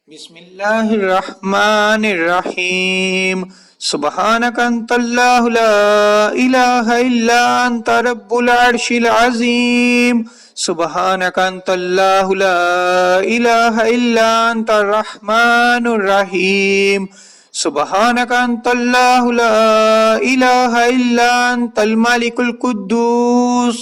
بسم الله الرحمن الرحيم. سبحانك أنت الله لا إله إلا أنت رب العرش العظيم. سبحانك أنت الله لا إله إلا أنت الرحمن الرحيم. سبحانك أنت الله لا إله إلا أنت الملك القدوس.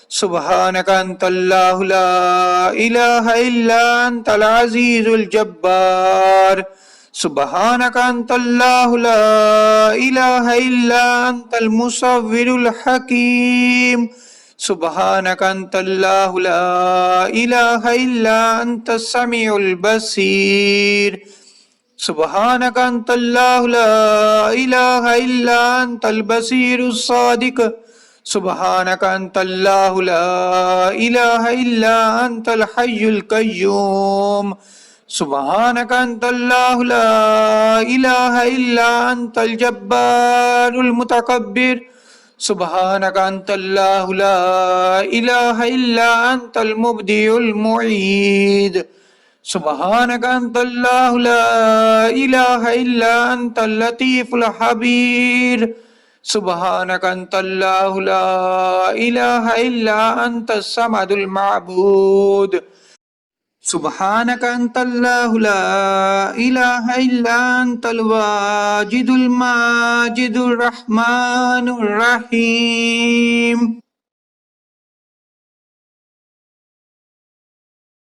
سبحانك أنت الله لا إله إلا أنت العزيز الجبار. سبحانك أنت الله لا إله إلا أنت المصور الحكيم. سبحانك أنت الله لا إله إلا أنت السميع البصير. سبحانك أنت الله لا إله إلا أنت البصير الصادق. سبحانك أنت الله لا إله إلا أنت الحي القيوم. سبحانك أنت الله لا إله إلا أنت الجبار المتكبر. سبحانك أنت الله لا إله إلا أنت المبدئ المعيد. سبحانك أنت الله لا إله إلا أنت اللطيف الخبير. سبحانك أنت الله لا إله إلا أنت الصمد المعبود. سبحانك أنت الله لا إله إلا أنت الواجد الماجد الرحمن الرحيم.